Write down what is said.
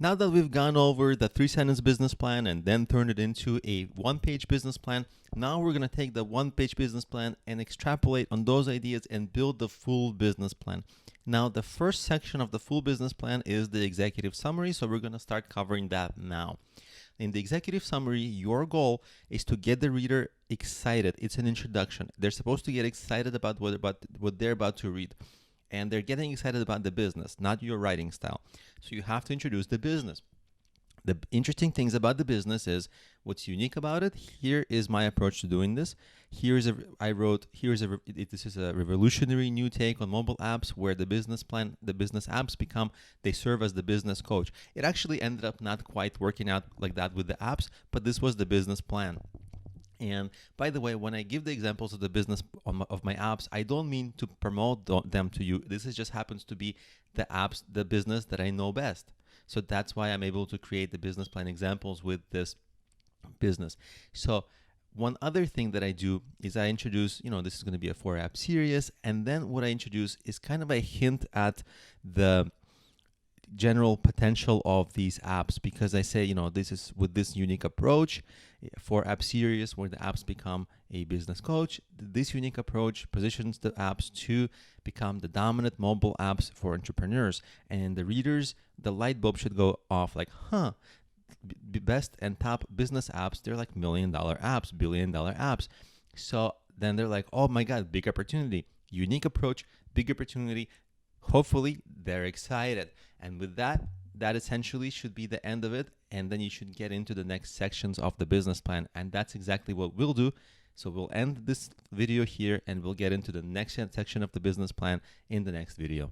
Now that we've gone over the 3-sentence business plan and then turned it into a 1-page business plan, now we're going to take the 1-page business plan and extrapolate on those ideas and build the full business plan. Now, the first section of the full business plan is the executive summary, so we're going to start covering that now. In the executive summary, your goal is to get the reader excited. It's an introduction. They're supposed to get excited about what they're about to read. And they're getting excited about the business, not your writing style. So you have to introduce the business. The interesting things about the business is what's unique about it. Here is my approach to doing this. This is a revolutionary new take on mobile apps where the business apps they serve as the business coach. It actually ended up not quite working out like that with the apps, but this was the business plan. And by the way, when I give the examples of the business of my apps, I don't mean to promote them to you. This just happens to be the apps, the business that I know best. So that's why I'm able to create the business plan examples with this business. So one other thing that I do is I introduce, this is going to be a 4-app series. And then what I introduce is kind of a hint at the general potential of these apps, because I say, this is with this unique approach, 4-app series where the apps become a business coach. This unique approach positions the apps to become the dominant mobile apps for entrepreneurs. And the readers, the light bulb should go off like, best and top business apps, they're like $1 million apps, $1 billion apps. So then they're like, oh my God, big opportunity, unique approach, big opportunity. Hopefully they're excited. And with that essentially should be the end of it. And then you should get into the next sections of the business plan. And that's exactly what we'll do. So we'll end this video here and we'll get into the next section of the business plan in the next video.